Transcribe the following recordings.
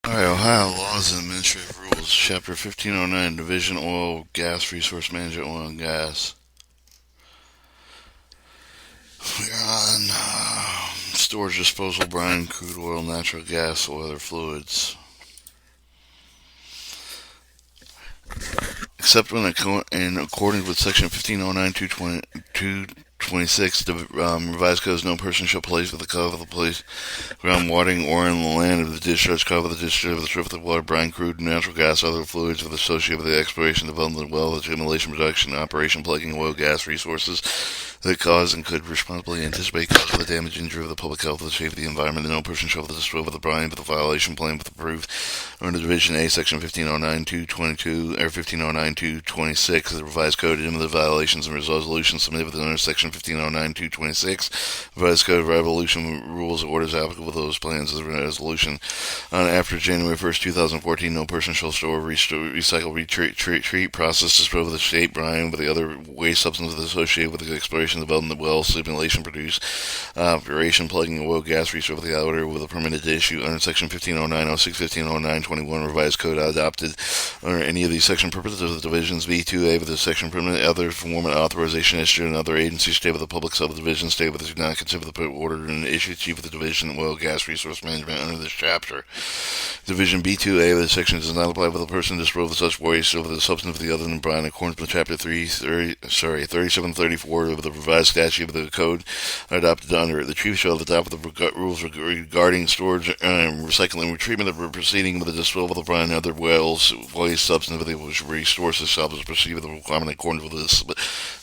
Alright, Ohio Laws and Administrative Rules, Chapter 1509, Division Oil, Gas, Resource Management, Oil and Gas. We're on storage, disposal, brine, crude oil, natural gas, or other fluids. Except when in accordance with Section 1509.226, the revised code, no person shall place with the cover of the place, ground watering, or in the land of the discharge, cover the discharge of the strip of the water, brine, crude, natural gas, other fluids with associated with the exploration, development, well, accumulation, production, operation, plugging oil, gas resources that cause and could responsibly anticipate cause of the damage, injury of the public health, or the safety of the environment, and no person shall destroy with the brine with the violation plan with the proof under Division A, Section 1509.222 or 1509.226 of the revised code, in the violations and resolutions submitted under Section 1509.226, revised code of revolution rules and orders applicable to those plans as a resolution. On after January 1st, 2014, no person shall store, recycle, treat, process, dispose of the shape, brine, with the other waste substances associated with the exploration, development, well, simulation, produce, operation, plugging oil, gas resource with the outer with a permitted issue under Section 1509.06, 1509.21 revised code adopted under any of these section purposes of the divisions B2A with the section permit, other form and authorization issued in other agencies, state with the public subdivision, state with the do not consider the order and issue chief of the division oil, gas resource management under this chapter. Division B2A of the section does not apply with a person disposed of such waste over the substance of the other than brine in accordance with Chapter 3734 of the revised statute of the code adopted under it. The chief shall adopt the rules regarding storage and recycling, treatment of proceeding with the disposal of the brine and other waste substance of the resources shall proceed with the requirement in accordance with this.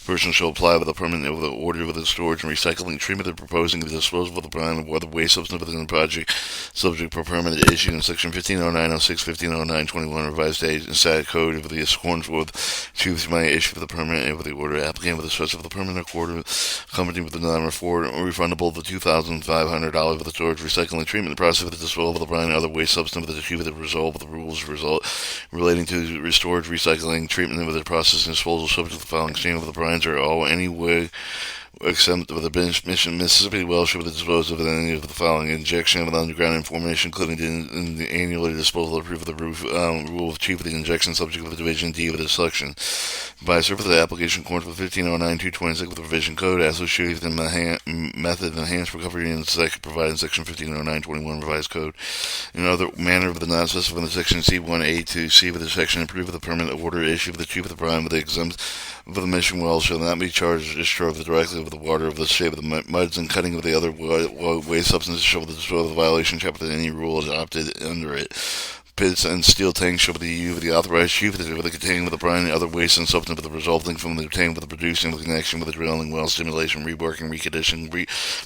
Person shall apply with a permit with the order with the storage and recycling treatment of proposing the disposal of the brine or other waste substance within the project subject for permit issued in Section 1509.06, 1509.21 revised state code of the accordance with chiefs may issue for the permit and with the order applicant with the source of the permit order accompanied with the non-refundable the $2,500 for the storage, recycling, treatment, the process of the disposal of the brine and other waste substance with the achievement of the result of the rules relating to storage, recycling, treatment, with the process and disposal subject to the following exchange of the brines or all any way except with the mission Mississippi well should be disposed of any of the following: injection of underground information, including the annually disposal of proof of the rule of chief of the injection subject of the Division D of this section. By surface of the application according with 1509.226 with the revision code associated with the method of enhanced recovery and provided in Section 1509.21 revised code. In other manner of the not specified in Section C1A to C of the section and proof of the permit order issued of the chief of the brine with the exempt of the mission well shall not be charged or discharged directly with the water of the shape of the muds and cutting of the other waste substances shall destroy the violation chapter any rule adopted under it. Pits and steel tanks shall be used with the authorized chief with the containing with the brine and other waste and substance with the resulting from the obtained with the producing with the connection with the drilling well stimulation reworking reconditioning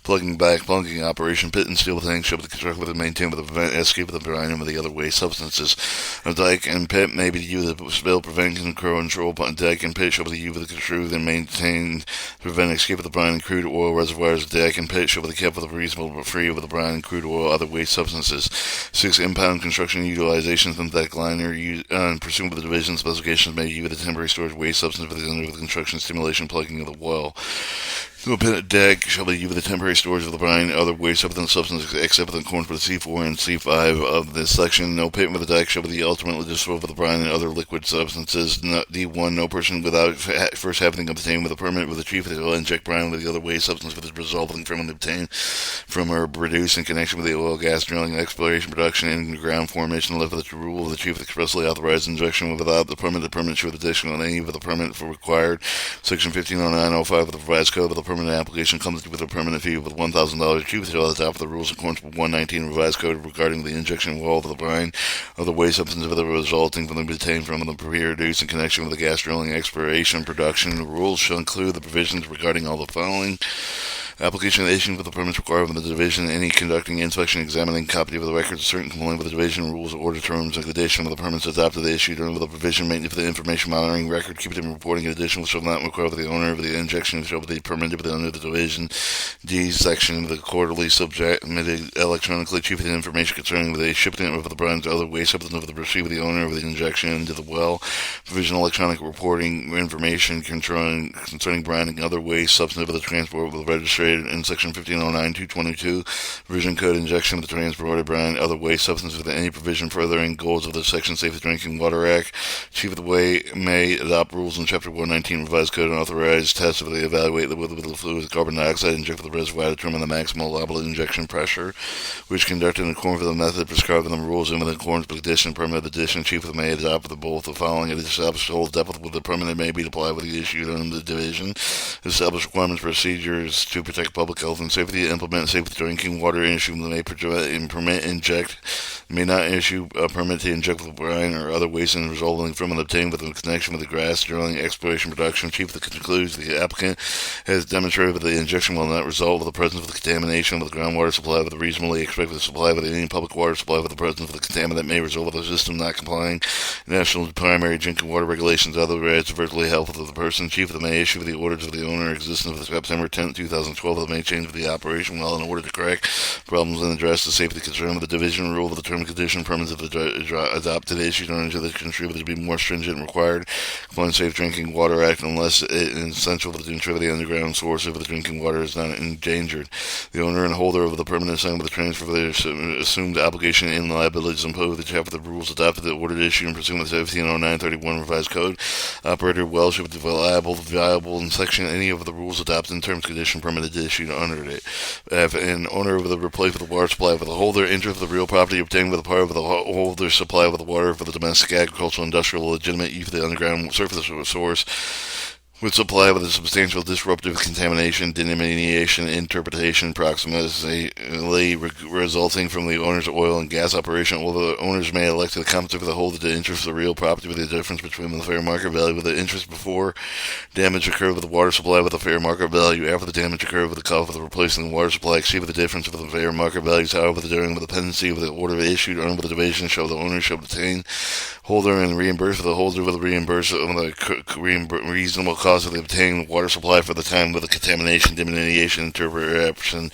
plugging back plugging operation. Pit and steel tanks shall be constructed with and maintained with the prevent escape of the brine and with the other waste substances. A dike and pit may be used to spill prevent control dike and pit shall be used with the construed and maintained to prevent escape of the brine and crude oil reservoirs. Dike and pit shall be kept with a reasonable but free with the brine and crude oil other waste substances. 6. Impound construction utilization from the deck liner pursuant to the division specifications may use the temporary storage waste substance for the construction stimulation plugging of the well. No pit deck shall be used for the temporary storage of the brine and other waste substance except in accordance with C4 and C5 of this section. No pit with the deck shall be ultimately disposed of the brine and other liquid substances. D1. No person without first having obtained with a permit with the chief will inject brine with the other waste substance with resulting from obtained from or produced in connection with the oil, gas, drilling, exploration, production, and ground formation left with the rule of the chief expressly authorized injection without the permit should additional on any of the permit for required. Section 1509.05 of the revised code of the permanent application comes with a permanent fee with $1,000. Chief shall adopt the rules in accordance with 119 revised code regarding the injection well of the brine of the waste substance of the resulting from the obtained from the produced in connection with the gas drilling, exploration, production. The rules shall include the provisions regarding all the following: application issued for the permits required from the division, any conducting inspection, examining copy of the records, certain complying with the division rules, order terms, and condition of the permits adopted, issued, and with the provision maintenance for the information monitoring record, keeping and reporting. In addition, shall not require the owner of the injection shall be permitted with the owner of the division. D section of the quarterly submitted electronically, chief of the information concerning the shipment of the brine to other waste substance of the receipt of the owner of the injection into the well. Provision electronic reporting information concerning brine and other waste substance of the transport of the registration illustrated in section 1509-222, Provision Code, injection of the transported brine, other waste substance within any provision furthering goals of the Section Safe Drinking Water Act. Chief of the Way may adopt rules in Chapter 119 revised code and authorize tests if they evaluate the fluid with carbon dioxide injected with the reservoir to determine the maximum allowable injection pressure, which conducted in accordance with the method prescribed in the rules and in accordance with the condition permit of the addition. Chief of the May adopt both the following: it established the whole depth with the permit may be applied with the issued under the division. Establish requirements, procedures to protect public health and safety. Implement safe drinking water issue may permit inject. May not issue a permit to inject with brine or other waste resulting from and obtained with a connection with the grass, drilling, exploration, production. Chief concludes the applicant has demonstrated that the injection will not result with the presence of the contamination of the groundwater supply with the reasonably expected supply with any public water supply with the presence of the contaminant may result with the system not complying national primary drinking water regulations, otherwise adversely health of the person. Chief of the may issue the orders of the owner existence of September 10, 2012 of the may change of the operation well in order to correct problems and address the safety concern of the division rule of the term and condition permits of the adopted issued under the contributed to be more stringent and required upon Safe Drinking Water Act unless it is essential for the entry of the underground source if the drinking water is not endangered. The owner and holder of the permanent assignment of the transfer of the assumed obligation and liabilities imposed the chapter of the rules adopted the order issued and pursuant to 1509-31 revised code. Operator well should be viable in section any of the rules adopted in terms condition permitted issued under it. If an owner of the replace with the water supply for the holder interest of the real property obtained with a part of the holder's supply with the water for the domestic, agricultural, industrial, legitimate use of the underground surface source would supply with a substantial disruptive contamination, diminution, interpretation, approximately resulting from the owner's oil and gas operation. Although the owners may elect to compensate for the holder the interest of the real property with the difference between the fair market value with the interest before damage occurred with the water supply with the fair market value after the damage occurred with the cost of the replacing the water supply exceed the difference of the fair market values. However, during the pendency of the order issued under the division shall the owner shall obtain holder and reimburse for the holder with a reimbursement of the reasonable cost of the obtained water supply for the time with the contamination, diminution, interruption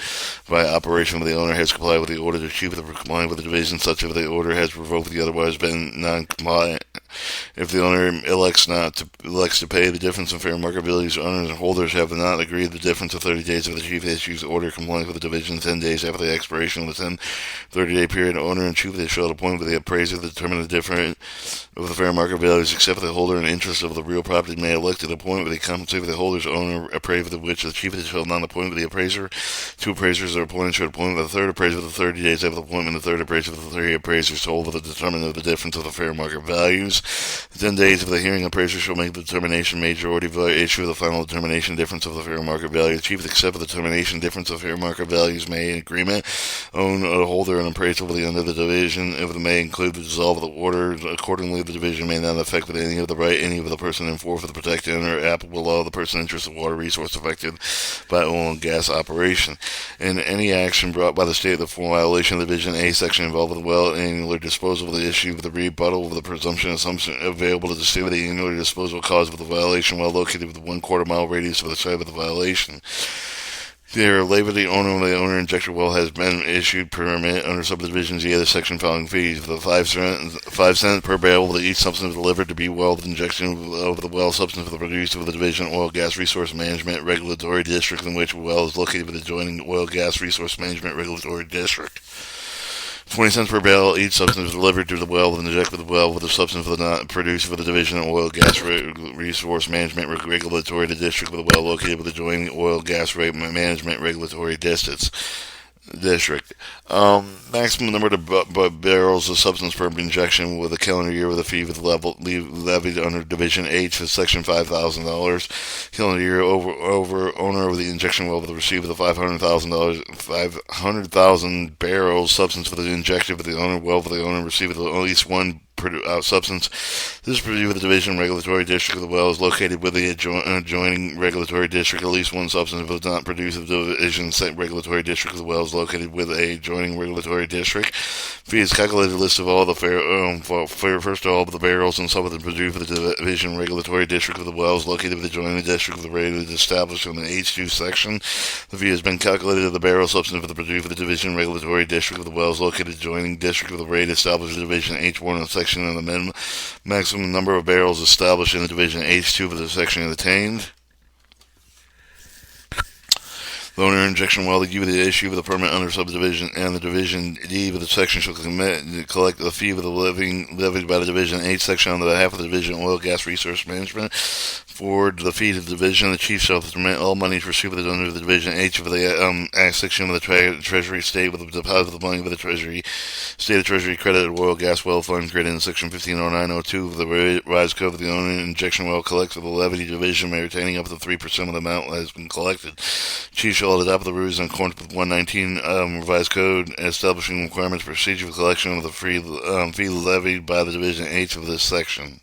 by operation of the owner has complied with the order to chief of the compliant with the division, such if the order has revoked the otherwise been non-compliant. If the owner elects to pay the difference in fair market values, owners and holders have not agreed the difference of 30 days if the chief issues order compliant with the division 10 days after the expiration of the 30-day period. Owner and chief shall appoint with the appraiser to determine the difference of the fair market values, except for the holder and interest of the real property may elect to appoint with the compensate with the holder's owner appraiser with which the chief shall not appoint with the appraiser. Two appraisers are appointed should appoint with the third appraiser with the 30 days after the appointment, the third appraiser with the 30 appraisers told with the determinant of the difference of the fair market values. 10 days of the hearing appraiser shall make the determination majority issue of the final determination difference of the fair market value. The chief except for the determination difference of fair market values may in agreement own a holder and appraisal with the under the division if it may include the dissolve of the order. Accordingly, the division may not affect with any of the right any of the person in for the protected under applicable law the person interested in water resource affected by oil and gas operation. In any action brought by the state of the violation of Division A section involved with the well annular disposal of the issue of the rebuttal of the presumption assumption available to the state of the annular disposal cause of the violation while located within 1/4 mile radius of the site of the violation. There, labor the owner of the owner injector well has been issued permit under subdivisions E of the section following fees. The 5 cents per barrel of each substance delivered to be well with injection of the well substance of the produced of the division oil gas resource management regulatory district in which well is located with adjoining oil gas resource management regulatory district. 20 cents per barrel each substance delivered to the well with injected with the well with the substance of the not produced for the division oil gas resource management regulatory district with the well located with adjoining oil gas management regulatory district. Maximum number of barrels of substance per injection with a calendar year with a fee with levied under Division H of Section $5,000. Calendar year over owner of the injection well with the receipt of the $500,000 barrels substance for the injected with the owner well for the owner receive at least one substance. This review of the division regulatory district of the well is located with the adjoining regulatory district. At least one substance was not produced of the division regulatory district of the well is located with a adjoining regulatory district. Fee is calculated list of all the first of all of the barrels and some of the produced for the division regulatory district of the well is located with the adjoining district of the rate is established in the H2 section. The fee has been calculated of the barrel substance for the produced for the division regulatory district of the well is located adjoining district of the rate established in Division H1 of section and the maximum number of barrels established in the Division H2 for the section attained. The owner injection well the the issue of the permit under subdivision and the division D of the section shall collect the fee of the levied by the division H section on behalf of the division oil gas resource management. Forward the fee to the division. The chief shall remit all monies received under the division H of the section of the Treasury State with the deposit of the money of the Treasury State of Treasury credited oil gas well fund created in section 150902 of the revised code of the owner injection well collects for the levy division by retaining up to 3% of the amount that has been collected. Chief shall adopt the rules in accordance with 119 revised code establishing requirements for procedure for collection of the fee levied by the division H of this section.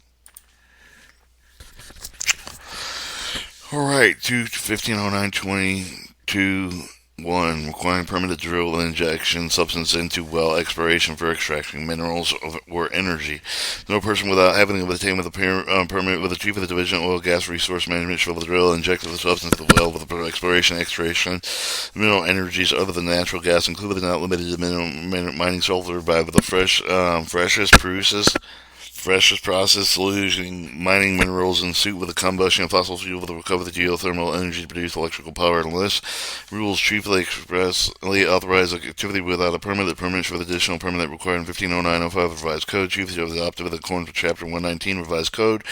Alright, 1509-22-1, requiring permitted drill and injection substance into well exploration for extracting minerals or energy. No person without having obtained with a permit with the chief of the division oil gas resource management shall drill and inject the substance of the well with the exploration extraction mineral energies other than natural gas, including but not limited to mining sulfur by the freshest process solution mining minerals in suit with the combustion of fossil fuel to recover the geothermal energy to produce electrical power unless rules chiefly expressly authorize activity without a permit. The permit for the additional permit required in 150905 revised code. Chief shall adopt with accordance with chapter 119 revised code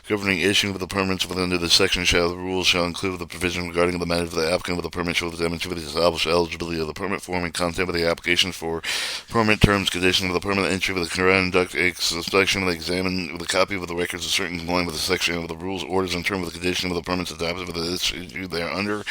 governing issuing of the permits within this section. The rules shall include the provision regarding the matter of the applicant with the permit shall demonstrate the established eligibility of the permit form and content of the application for permit terms, conditions of the permit entry with the conduct inspection of the examine with a copy of the records of certain complying with the section of the rules, orders, and terms of the condition of the permits adopted with the issue thereunder,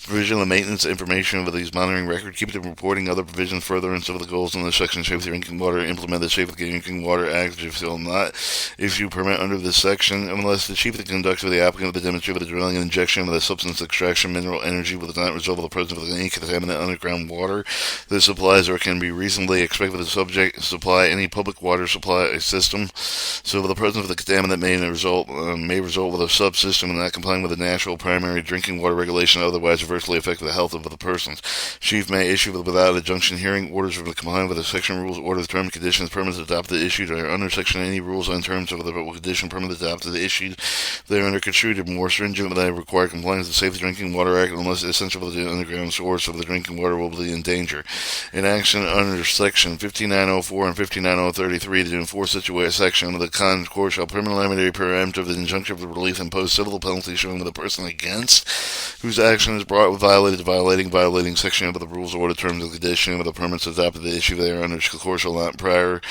provision of the maintenance information of these monitoring record, keep the reporting other provisions furtherance of the goals in this section, Safe Drinking Water, implement the Safe Drinking Water Act, if shall not issue permit under this section, unless the chief of the conductor of the applicant with the demonstration of the drilling and injection of the substance extraction mineral energy will not result of the presence of any contaminant underground water. This applies or can be reasonably expected the subject supply any public water supply system. So the presence of the contaminant may result with a subsystem not complying with the national primary drinking water regulation, otherwise adversely affect the health of the persons. Chief may issue without injunction hearing orders for the complying with the section rules, orders, terms, conditions, permits adopted issued or under section any rules and terms of the condition permits adopted issued. They are under construed more stringent than require compliance with the Safe Drinking Water Act unless essential to the underground source of the drinking water will be in danger. In action under section 15904 and 15933 to enforce situation section of the court shall permanently preemptive the injunction of the relief impose civil penalty showing with the person against whose action is brought with violating section of the rules order terms and condition of the permits adopted the issue thereon, which the court shall not prior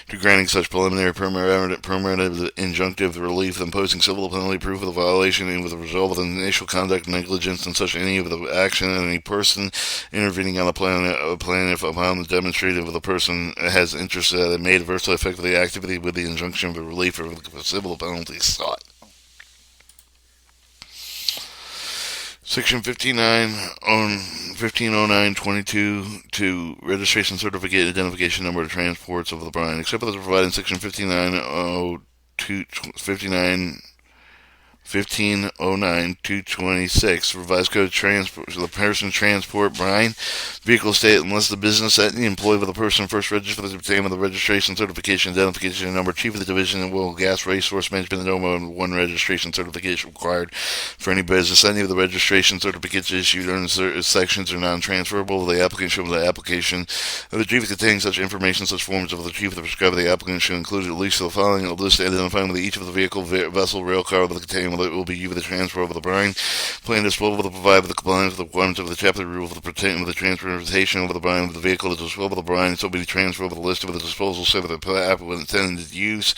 to granting such preliminary permanent injunctive relief imposing civil penalty proof of the violation and with the result of the initial conduct negligence and such any of the action and any person intervening on the plaintiff upon the demonstrative of the person has interest that it may adversely affect the activity with the injunction of the relief or the civil penalty sought. Section 150922 to registration certificate identification number of transports of the brine, except as provided in section 1509-226 revised code transport the person transport brine vehicle state unless the business entity employed with the person first registered for the obtainment of the registration certification identification number chief of the division of oil gas resource management and one registration certification required for any business. Any of the registration certificates issued under certain sections are non-transferable. The applicant should the application of the chief containing such information such forms of the chief of the prescribed the applicant should include at least the following a list identifying with each of the vehicle vessel rail car with the containing it will be used for the transfer of the brine. Plan disposal will provide with the compliance with the requirements of the chapter rule for the pertaining with the transportation of the brine of the vehicle to dispose of the brine. So be transferred with the list of the disposal set of the applicant intended use.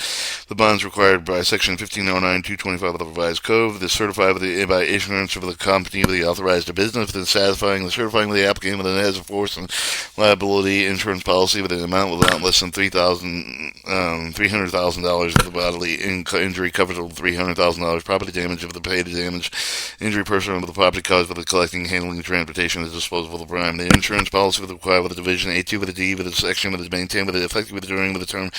The bonds required by section 1509-225 of the revised code. The certified by issuance of the company of the authorized business within certifying the applicant with an as a force and liability insurance policy with an amount without less than $300,000 of the bodily injury coverage of $300,000 property damage of the paid damage injury person of the property caused by the collecting, handling, transportation, and disposal of the brine. The insurance policy with the required with the division A2 with the D with the section with the maintained with the effective with the during with the term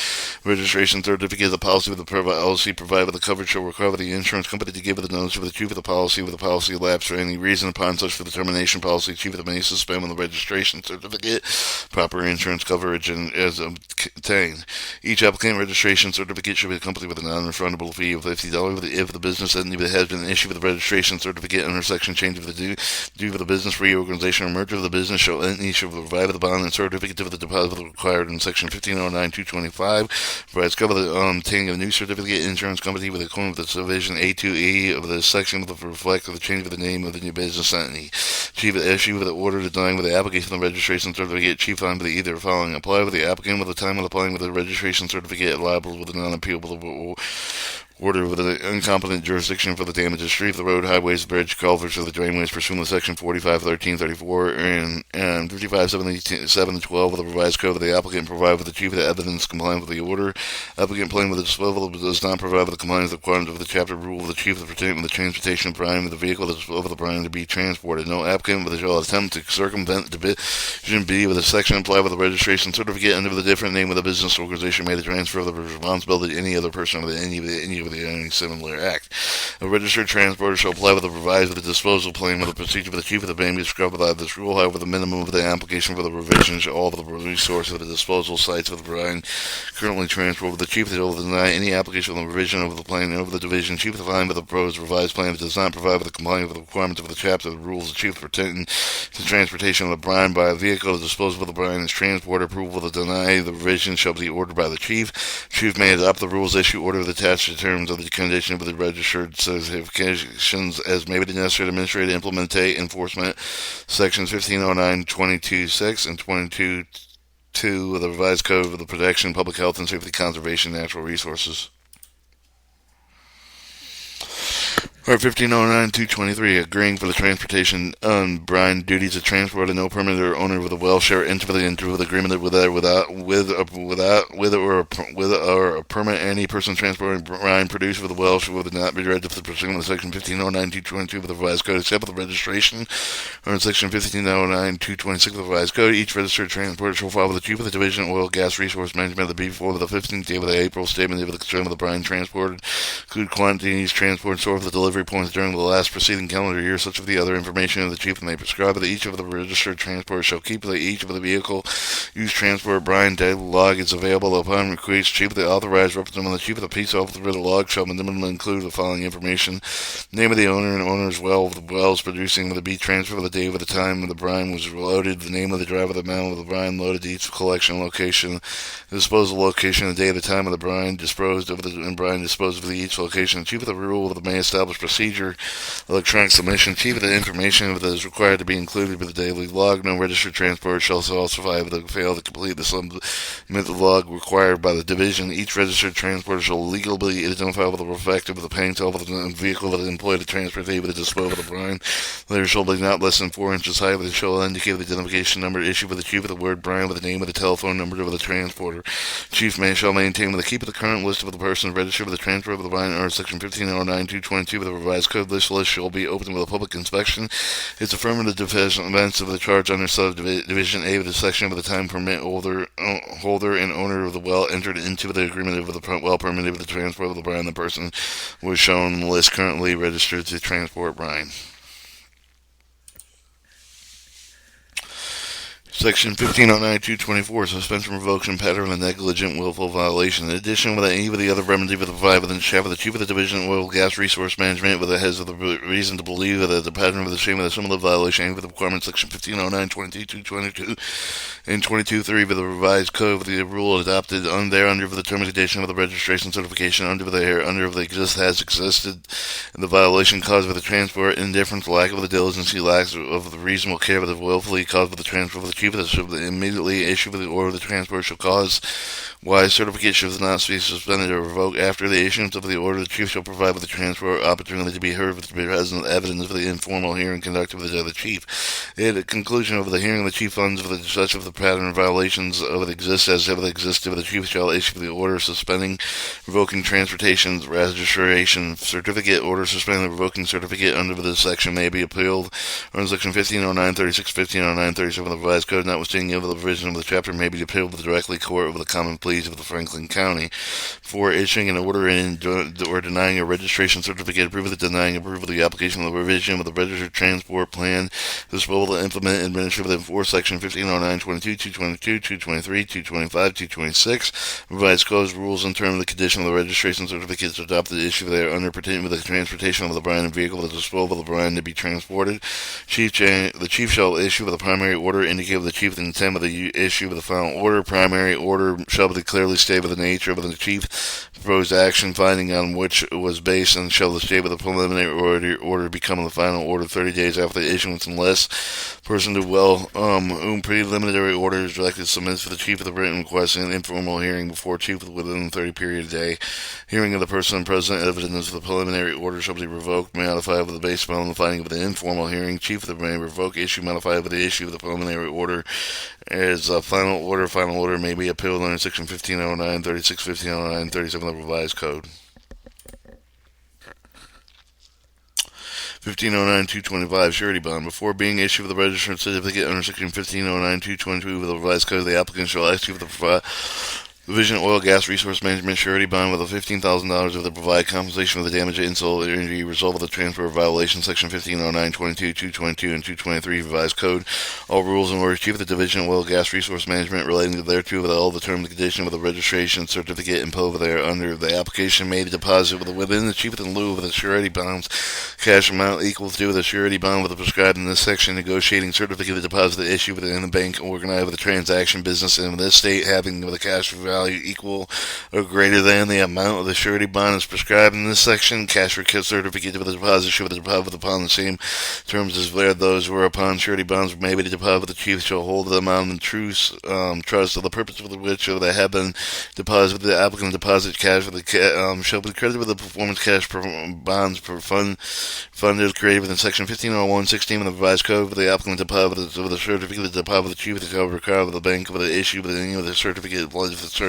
registration certificate. The policy with the policy provided with the coverage shall require the insurance company to give the notice of the chief of the policy with the policy lapse for any reason upon such for the termination policy. Chief of the may suspend when the registration certificate proper insurance coverage and as obtained. Each applicant registration certificate should be accompanied with a non-refundable fee of $50 if the business business entity that has been issued with a registration certificate under section change of the due for the business reorganization or merger of the business shall provide the bond and certificate of the deposit required in section 1509-225. Provides cover the obtaining of a new certificate insurance company with a claim of the division A2E of the section with the reflect of the change of the name of the new business entity. Chief issue with the order denying with the application of the registration certificate. Chief found with either following: apply with the applicant with the time of applying with the registration certificate, liable with a non-appealable order with an incompetent jurisdiction for the damages. Street, the road, highways, bridge, culverts, or the drainways pursuant to section 45-13-34 and 55-77-12 of the revised code of the applicant provide with the chief of the evidence compliant with the order. Applicant playing with the disposal does not provide with the compliance requirements of the chapter rule of the chief of the pertaining to the transportation of brine with the vehicle of the brine to be transported. No applicant with shall attempt to circumvent division B with a section apply with the registration certificate under the different name of the business organization made a transfer of the responsibility to any other person with any of the similar act. A registered transporter shall apply with the revised with the disposal plan with the procedure for the chief of the bank be described without this rule. However, the minimum of the application for the revision shall all of the resources of the disposal sites of the brine currently transferred with the chief that will deny any application of the revision over the plan over the division. Chief of the fine with the proposed revised plan that does not provide with the compliance with the requirements of the chapter, the rules of the chief pertaining to transportation of the brine by a vehicle to dispose of the brine is transport. Approval to deny the revision shall be ordered by the chief. Chief may adopt the rules issue order attached to terms of the condition of the registered certifications as may be necessary to administrate and implement enforcement sections 1509-22-6 and 22-2 of the revised code of the protection, public health and safety, conservation, natural resources. Part 1509-223, agreeing for the transportation brine duties of transport and no permit or owner with a well share into the agreement with or a permit any person transporting brine produced with a well would not be read to pursuant to section 1509-222 of the revised code except for the registration or in section 1509-226 of the revised code. Each registered transporter shall file with the chief of the division of oil, gas, resource management of the before the 15th day of the April statement of the concern of the brine transported, include quantities transported, sort of the delivery points during the last preceding calendar year, such of the other information of the chief may prescribe that each of the registered transporters shall keep each of the vehicle used transport brine daily log is available upon request. Chief of the authorized representative of the chief of the peace officer of the log shall minimally include the following information: name of the owner and owner's well of the wells producing with the beach transfer of the day of the time when the brine was loaded, the name of the driver, the amount of the brine loaded, each collection location, the disposal location, the day of the time of the brine disposed of the brine disposed of the each location. Chief of the rule of the may establish procedure, electronic submission. Chief of the information that is required to be included with the daily log. No registered transporter shall survive if they fail to complete the submit the log required by the division. Each registered transporter shall legally identify with the reflective of the paint of the vehicle that is employed to transport the dispose of the brine. There shall be not less than 4 inches high, but it shall indicate the identification number issued with the chief of the word brine with the name of the telephone number of the transporter. Chief shall maintain with the keep of the current list of the persons registered with the transfer of the brine or section 1509-222 of the revised code. This list shall be open with a public inspection. Its affirmative defense of the charge under subdivision A of the section of the time permit holder and owner of the well entered into the agreement of the well permitted with the transport of the brine. The person was shown on the list currently registered to transport brine. Section 1509-224, suspension, revocation, pattern, and negligent, willful violation. In addition, with any of the other remedy with the provide within the shaft of the chief of the division of oil, gas, resource management, with the heads of the reason to believe that the pattern of the same of the similar violation, any of the requirements, section 1509-22-22, and 22-3 of the revised code of the rule adopted under the terms and conditions of the registration certification under the has existed, and the violation caused by the transport, indifference, lack of the diligence, lack of the reasonable care of the willfully caused by the transfer of the chief of the immediately issue of the order of the transport shall cause why certificate should not be suspended or revoked after the issuance of the order. The chief shall provide with the transport opportunity to be heard with the present evidence of the informal hearing conducted with the other chief. At the conclusion of the hearing, the chief funds of such of the pattern of violations of it exist as ever existed, the chief shall issue the order suspending, revoking transportation registration certificate. Order suspending the revoking certificate under this section may be appealed, or in section 1509-36, 1509-37 of the revised Code, notwithstanding of the provision of the chapter, may be appealed to the directly court of the common pleas of the Franklin County. For issuing an order or denying a registration certificate, approving the denying approval of the application of the revision of the registered transport plan, disposal to implement and administer within 4 Section 1509, 22, 222, 223, 225, 226, provides codes, rules, and terms of the condition of the registration certificates adopted the issue they are under pertaining to the transportation of the brine and vehicle, the disposal of the brine to be transported. The chief shall issue with a primary order, indicate with the chief the intent of the issue with the final order. Primary order shall be clearly state with the nature of the chief proposed action, finding on which it was based, and shall the state with the preliminary order become the final order 30 days after the issuance, unless person to whom preliminary order is directed submits for the chief of the written request an informal hearing before chief within the 30 period day. Hearing of the person present, evidence of the preliminary order shall be revoked, modified with the base upon the finding of the informal hearing. Chief of the may revoke, issue, modified with the issue of the preliminary order as a final order. Final order may be appealed under Section 1509, 36, 1509, 37 of the Revised Code. 1509-225 surety bond. Before being issued with a registered certificate under Section 1509-222 of the Revised Code, the applicant shall execute the Division of Oil, Gas, Resource Management surety bond with a $15,000 of the provide compensation for the damage, insult, or injury result of the transfer of violation. Section 1509, 22, 222, and 223 Revised Code. All rules and orders chief of the Division of Oil, Gas, Resource Management relating to thereto with all the terms and conditions of the registration certificate imposed there under the application made a deposit within the chief in lieu of the surety bonds cash amount equal to the surety bond with the prescribed in this section. Negotiating certificate of deposit issued within the bank organized with the transaction business in this state having the cash value equal or greater than the amount of the surety bond is prescribed in this section. Cash certificate of the deposit should be deposited upon the same terms as where those whereupon surety bonds may be deposited. The chief shall hold the amount in trust of the purpose of which they have been deposited. The applicant deposit cash for the shall be credited with the performance cash bonds for funded created within Section 1501-16 of the Revised Code. For the applicant deposit with the certificate of deposit, the chief shall require of the bank with the issue with any of the certificate of the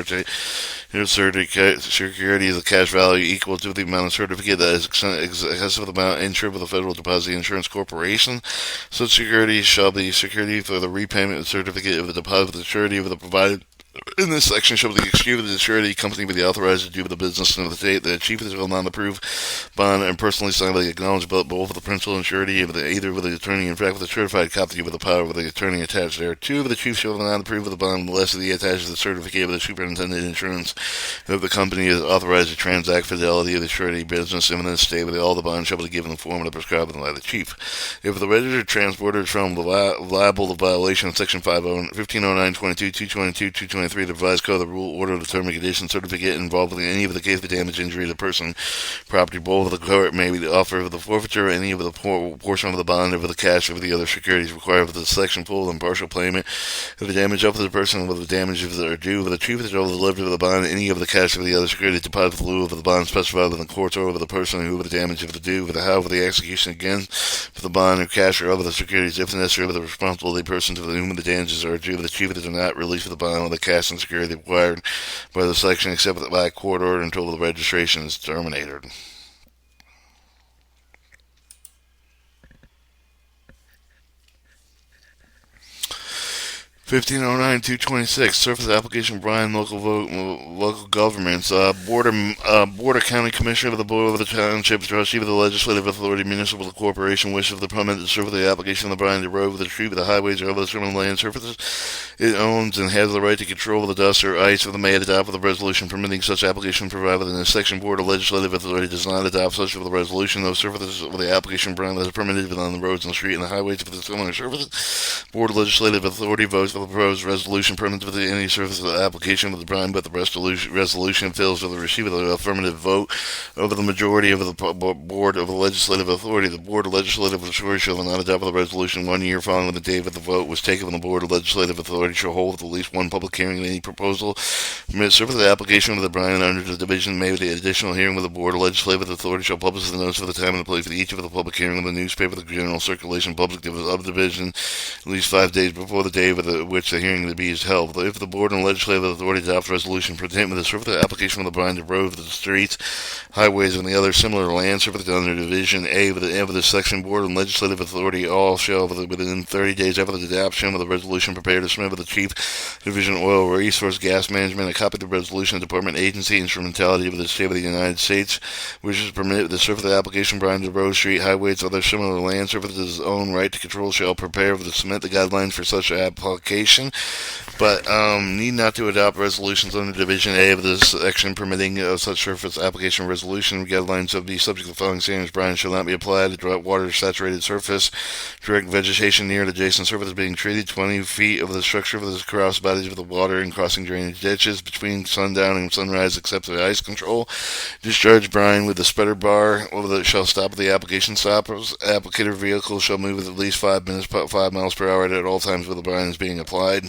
security is the cash value equal to the amount of certificate that is excessive of the amount insured with the Federal Deposit Insurance Corporation. Such security shall be security for the repayment of the certificate of the deposit. The surety of the provided in this section shall be executed the surety company be authorized to do with the business of the state. The chief will not approve bond and personally sign by the acknowledged both of the principal and surety of either with the attorney, in fact with a certified copy with the power of the attorney attached there. Two, the chief shall not approve of the bond unless he attaches the certificate of the superintendent insurance of the company is authorized to transact fidelity of the surety business in the state with all the bonds shall be given in the form of the prescribed by the chief. If the registered transporter is found liable to violation of Section 1509, 22, 222, 223 the Revised Code, the rule, order, the term and condition certificate involved in any of the case of damage, injury to the person, property, both of the court may be the offer of the forfeiture, any of the portion of the bond, over the cash, over the other securities required for the selection, full and partial payment of the damage up to the person, with the damage if they are due, with the chief of the delivery of the bond, any of the cash of the other securities deposited in lieu of the bond specified in the court, or over the person who with the damage of the due, with the how of the execution again for the bond or cash or other the securities, if necessary, with the responsibility person to whom the damages are due, with the chief of the do not release the bond or the cash and security required by the section except by a court order until the registration is terminated. 1509-226 Surface Application Brine Local Governments Board of County Commissioner of the Board of the Township Trustee of the Legislative Authority Municipal Corporation wishes of the permit to survey the application of the brine, the road, the street, the highways, or other similar land surfaces it owns and has the right to control the dust or ice of the may adopt with a resolution permitting such application provided in the section. Board of Legislative Authority does not adopt such of the resolution. Those surfaces of the application brine that is permitted within the roads and the street and the highways for the similar surfaces. Board of Legislative Authority votes for the proposed resolution permits with any surface of the application of the brine, but the resolution fails with the receipt of the affirmative vote over the majority of the Board of the Legislative Authority. The Board of Legislative Authority shall not adopt the resolution 1 year following the date of the vote was taken when the Board of Legislative Authority shall hold at least one public hearing on any proposal permit surface of the application of the brine under the division made with the additional hearing with the Board of Legislative Authority shall publish the notice of the time and the place for each of the public hearing in the newspaper, the general circulation public of the division at least 5 days before the day with which the hearing to be is held. If the board and legislative authority adopt a resolution pertaining to the surface application of the blind road, the streets, highways, and the other similar land surface under Division A of the section, board and legislative authority all shall, within 30 days after the adoption of the resolution, prepare to submit with the Chief Division Oil Resource Gas Management a copy of the resolution of Department Agency Instrumentality of the State of the United States, which is permitted the surface application Brian Road, street, highways, other similar land surfaces his own right to control shall prepare to submit the guidelines for such application, but need not to adopt resolutions under Division A of this section permitting such surface application resolution. Guidelines shall be subject to the following standards. Brian shall not be applied to dry water saturated surface, direct vegetation near the adjacent surface being treated, 20 feet of the structure of the cross bodies of the water and crossing drainage ditches between sundown and sunrise except for the ice control. Discharge brine with the spreader bar shall stop at the application stoppers. Applicator vehicle shall move at least 5 miles per hour at all times where the brine is being applied.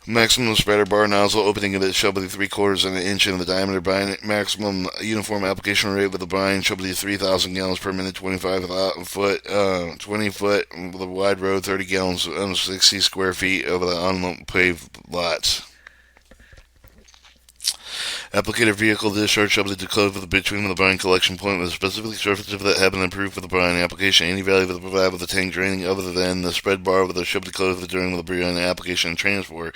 Maximum spreader bar nozzle opening of it shall be 3/4 of an inch in the diameter. Brine maximum uniform application rate with the brine shall be 3,000 gallons per minute, 20 foot with a wide road, 30 gallons on 60 square feet of the unpaved lots. Applicator vehicle discharge shall be declared with the bitumen of the brine collection point with specifically surfaces that have been approved for the brine application. Any value of the provided with the tank draining other than the spread bar with the shall be declared with the during the brine application and transport.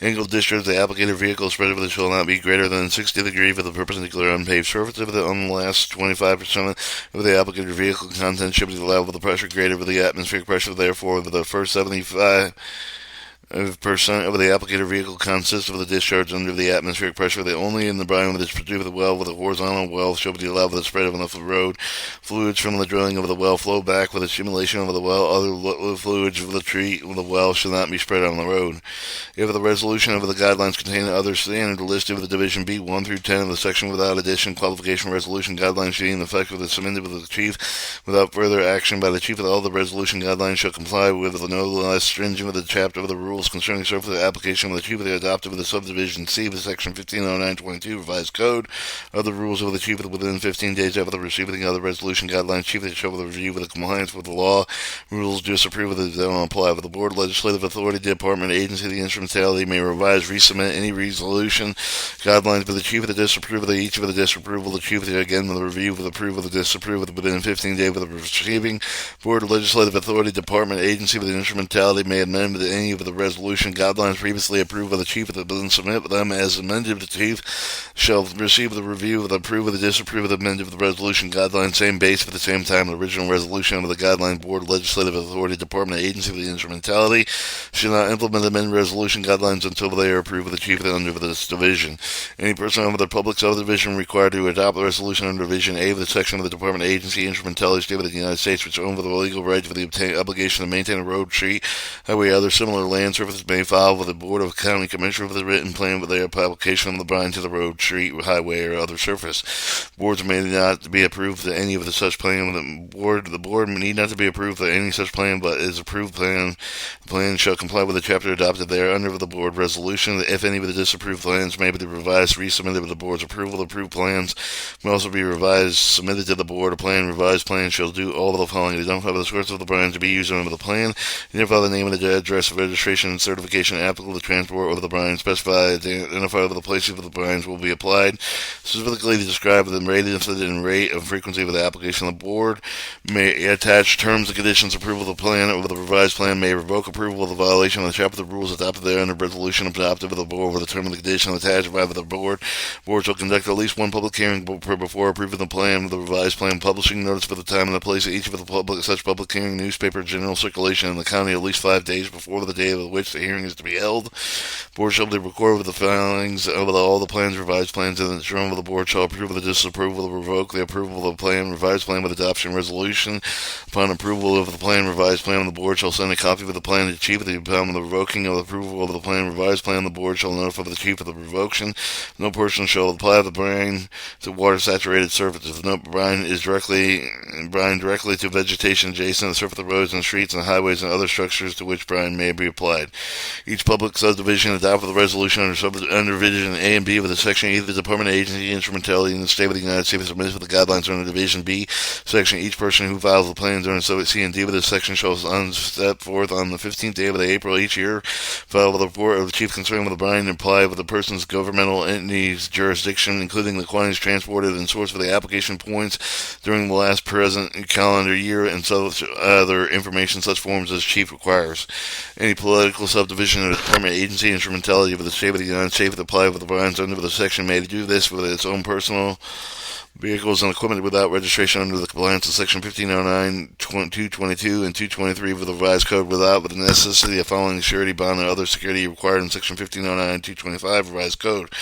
Angle discharge the applicator vehicle spread with it shall not be greater than 60 degrees for the perpendicular unpaved surface of the last 25% of the applicator vehicle content shall be allowed with the pressure greater with the atmospheric pressure. Therefore, with the first 75% of the applicator vehicle consists of the discharge under the atmospheric pressure. The only in the brine that is produced with the well with a horizontal well shall be allowed with the spread of enough of the road. Fluids from the drilling of the well flow back with the stimulation of the well. Other fluids of the tree of the well shall not be spread on the road. If the resolution of the guidelines contain other standard listed with the Division B 1 through 10 of the section without addition, qualification resolution guidelines shall be in effect with the submitted with the Chief without further action by the Chief of all the resolution guidelines shall comply with the no less stringent with the chapter of the rules concerning surface application of the Chief of the adopted with the subdivision C of the section 1509.22 revised code of the rules of the Chief within 15 days after the receiving of the resolution guidelines. Chief shall review with the compliance with the law rules disapprove of the don't apply with the board legislative authority department agency the instrumentality may revise resubmit any resolution guidelines for the Chief of the disapprove of each of the disapproval the Chief of the again with the review with approve of the disapprove of within 15 days with the receiving board legislative authority department agency with the instrumentality may amend with any of the resolution guidelines previously approved by the Chief of the bill and submit them as amended. The Chief shall receive the review of the approve of the disapprove of the amended of the resolution guidelines same base at the same time the original resolution of the guideline board legislative authority department agency of the instrumentality shall not implement amended resolution guidelines until they are approved by the Chief of the under this division. Any person under the public subdivision required to adopt the resolution under Division A of the section of the department agency instrumentality state of the United States which own with the legal right for the obligation to maintain a road, street, highway, other similar land surfaces may file with the Board of County Commissioner for the written plan with their application of the brine to the road, street, highway, or other surface. Boards may not be approved to any of the such plan. The board need not to be approved for any such plan, but is approved plan. The plan shall comply with the chapter adopted there under the board resolution. If any of the disapproved plans may be revised, resubmitted with the board's approval. Approved plans may also be revised, submitted to the board. A plan, revised plan shall do all of the following: identify the source of the brine to be used under the plan, identify the name of the address of registration and certification applicable to transport over the brine, specify, identify the places where the brines will be applied, specifically describe the rate and rate of frequency of the application. The board may attach terms and conditions approval of the plan over the revised plan, may revoke approval of the violation of the chapter of the rules adopted there under resolution adopted by the board over the term of the condition attached by the board. Board shall conduct at least one public hearing before approving the plan, the revised plan, publishing notice for the time and the place of each of the such public hearing, newspaper, general circulation in the county at least 5 days before the day of which the hearing is to be held. Board shall be recorded with the filings of all the plans, revised plans, and the term of the board shall approve of the disapproval, revoke the approval of the plan, revised plan with adoption resolution. Upon approval of the plan, revised plan, the board shall send a copy of the plan to the Chief of the upon the revoking of the approval of the plan, revised plan, the board shall notify the Chief of the revocation. No person shall apply the brine to water saturated surface. If no brine is directly to vegetation adjacent to the surface of the roads and streets and highways and other structures to which brine may be applied. Each public subdivision adopted the resolution under Division A and B of the section of the department, agency, instrumentality in the state of the United States submitted for the guidelines under Division B section. Each person who files the plans under Subject C and D with this section shall set forth on the 15th day of the April each year, file with a report of the chief concerned with the brine and apply with the person's governmental entity's jurisdiction, including the quantities transported and source for the application points during the last present calendar year, and such other information, such forms as chief requires. Any political subdivision of the department, agency, instrumentality of the state of the United States that apply with the brines under the section may do this with its own personal vehicles and equipment without registration under the compliance of Section 1509, 222, and 223 of the revised code without the necessity of following the surety bond and other security required in Section 1509 and 225 revised code.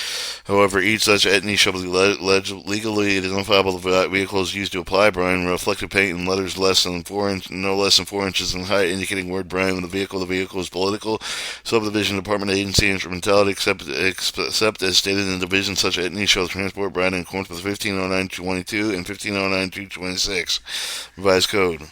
However, each such entity shall be legally identifiable vehicles used to apply brine, reflective paint, and letters no less than 4 inches in height, indicating word brine when the vehicle is political subdivision, department, agency, instrumentality, except as stated in the division. Such entity shall transport brine in accordance with 1509-222 and 1509-226 revised code.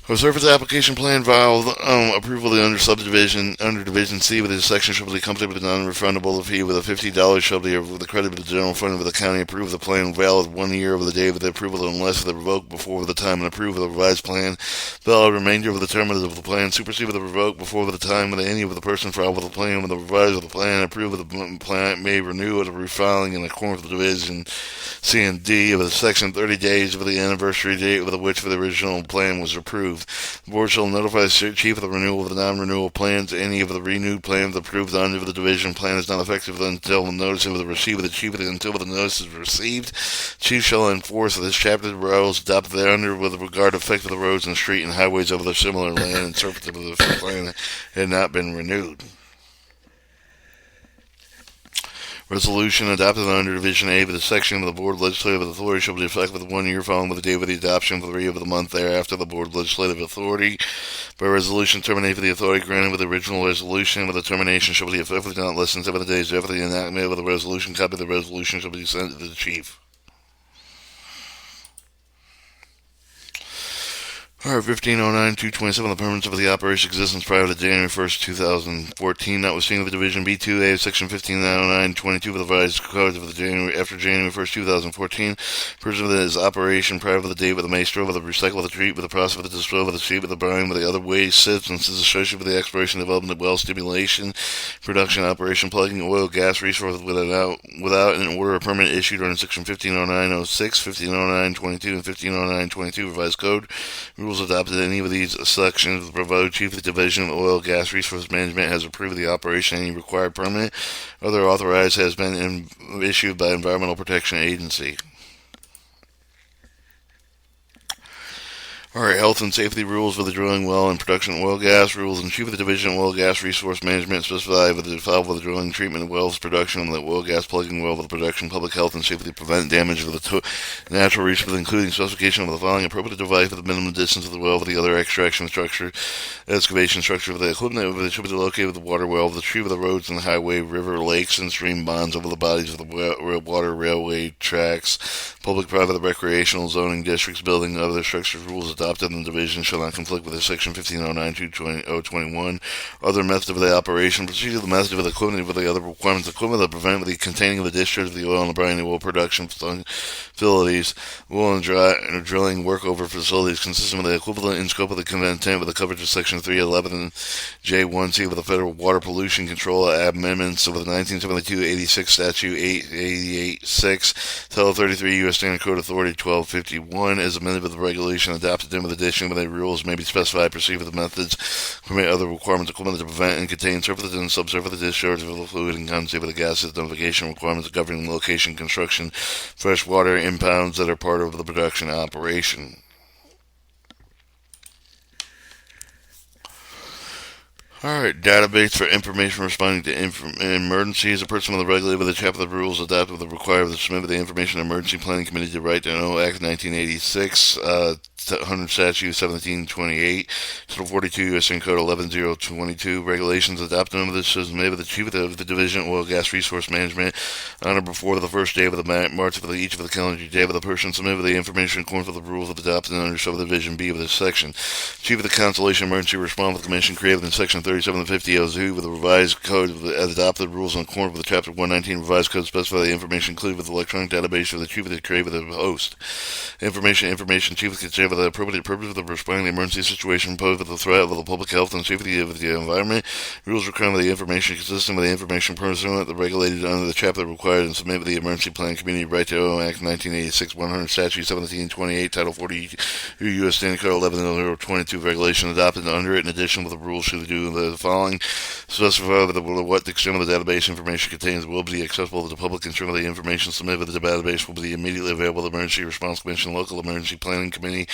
A surface application plan filed approval under subdivision under Division C with this section shall be accompanied with a non-refundable fee with a $50 shall be with the credit of the general fund of the county. Approve the plan valid 1 year of the day of the approval unless the revoked before the time and approve of the revised plan. Valid remainder of the term of the plan. Supersede with the revoked before the time with any of the person filed with the plan with the revised of the plan. Approve of the plan may renew at a refiling in accordance with Division C and D of the section 30 days of the anniversary date with which the original plan was approved. The board shall notify the chief of the renewal of the non-renewal plans. Any of the renewed plans approved under the division plan is not effective until the notice of the receipt of the chief until the notice is received. Chief shall enforce this chapter of the rules adopted thereunder with regard to effect of the roads and street and highways of the similar land and surface of the plan had not been renewed. Resolution adopted under Division A of the section of the Board of Legislative Authority shall be effective 1 year following the date of the adoption for 3 of the month thereafter. The Board of Legislative Authority, by resolution, terminate for the authority granted with the original resolution, with the termination shall be effective not less than 7 days after the enactment of the resolution. Copy of the resolution shall be sent to the chief. Alright, 1509-227, the permanence of the operation existence prior to January 1st, 2014, notwithstanding the Division B2A of Section 1509-22 of the revised code of after January 1st, 2014, person that is operation prior to the date with the maestro, with the recycle, with the treat, with the process, with the dispose, with the sheet, with the brine, with the other waste substances associated with the exploration, development, well stimulation, production, operation, plugging oil, gas resources without an order or permit issued under Section 1509-06, 1509-22, and 1509-22 revised code. Rules adopted any of these sections. The proposed chief of the Division of Oil, Gas, Resource Management has approved the operation. Any required permit, other authorized, has been issued by Environmental Protection Agency. Alright, health and safety rules for the drilling well and production of oil gas. Rules and chief of the Division of Oil, Gas, Resource Management specify with the file for the drilling, treatment of wells, production of the oil gas plugging well, with the production, public health and safety to prevent damage of the natural resources, including specification of the following appropriate device for the minimum distance of the well, for the other extraction structure, excavation structure, for the equipment that should be located with the water well, for the tree of the roads and the highway, river, lakes, and stream bonds over the bodies of the water, railway tracks, public, private, recreational zoning districts, building, other structures. Rules adopted in the division shall not conflict with the Section 1509-220-021. Other method of the operation, procedure, the method of the equipment, with the other requirements, equipment that prevent the containing of the discharge of the oil and the brine, the oil production facilities, oil and drilling workover facilities, consistent with the equivalent in scope of the content with the coverage of Section 311 and J1C with the Federal Water Pollution Control Amendments of the 1972-86 Statute 888-6, Title 33 U.S. Standard Code Authority 1251, as amended with the regulation adopted in with addition with the rules may be specified, proceed with the methods, permit other requirements, equipment to prevent and contain surface and subsurface discharge of the fluid and condensate with the gas identification requirements governing location, construction, fresh water impounds that are part of the production operation. Alright, database for information responding to emergencies. A person with a regulated with a chapter of the rules adopted with the requirement to submit the information Emergency Planning Committee to Right to Know Act 1986, 100 Statute 1728, Title 42 U.S. Code 11022, regulations adopted under this is made by the Chief of the Division of Oil, Gas, Resource Management on or before the first day of the March of each of the calendar day of the person submitted the information in accordance with the rules adopted under Subdivision B of this section. Chief of the Constellation Emergency Response Commission created in Section 3750 with the revised code of the adopted rules in accordance with the Chapter 119 revised code specify the information included with the electronic database of the chief of the trade with the host. Information chief of the trade with the appropriate purpose of the responding to the emergency situation posed with the threat of the public health and safety of the environment. Rules requiring the information consistent with the information pursuant the regulated under the chapter required and submit with the Emergency Planning Community Right to Know Act 1986 100 Statute 1728 Title 40 U.S. Standard Code 11.022 regulation adopted under it. In addition, with the rules should do the following: specify what the extent of the database information contains will be accessible to the public, ensuring the information submitted to the database will be immediately available to the Emergency Response Commission, local Emergency Planning Committee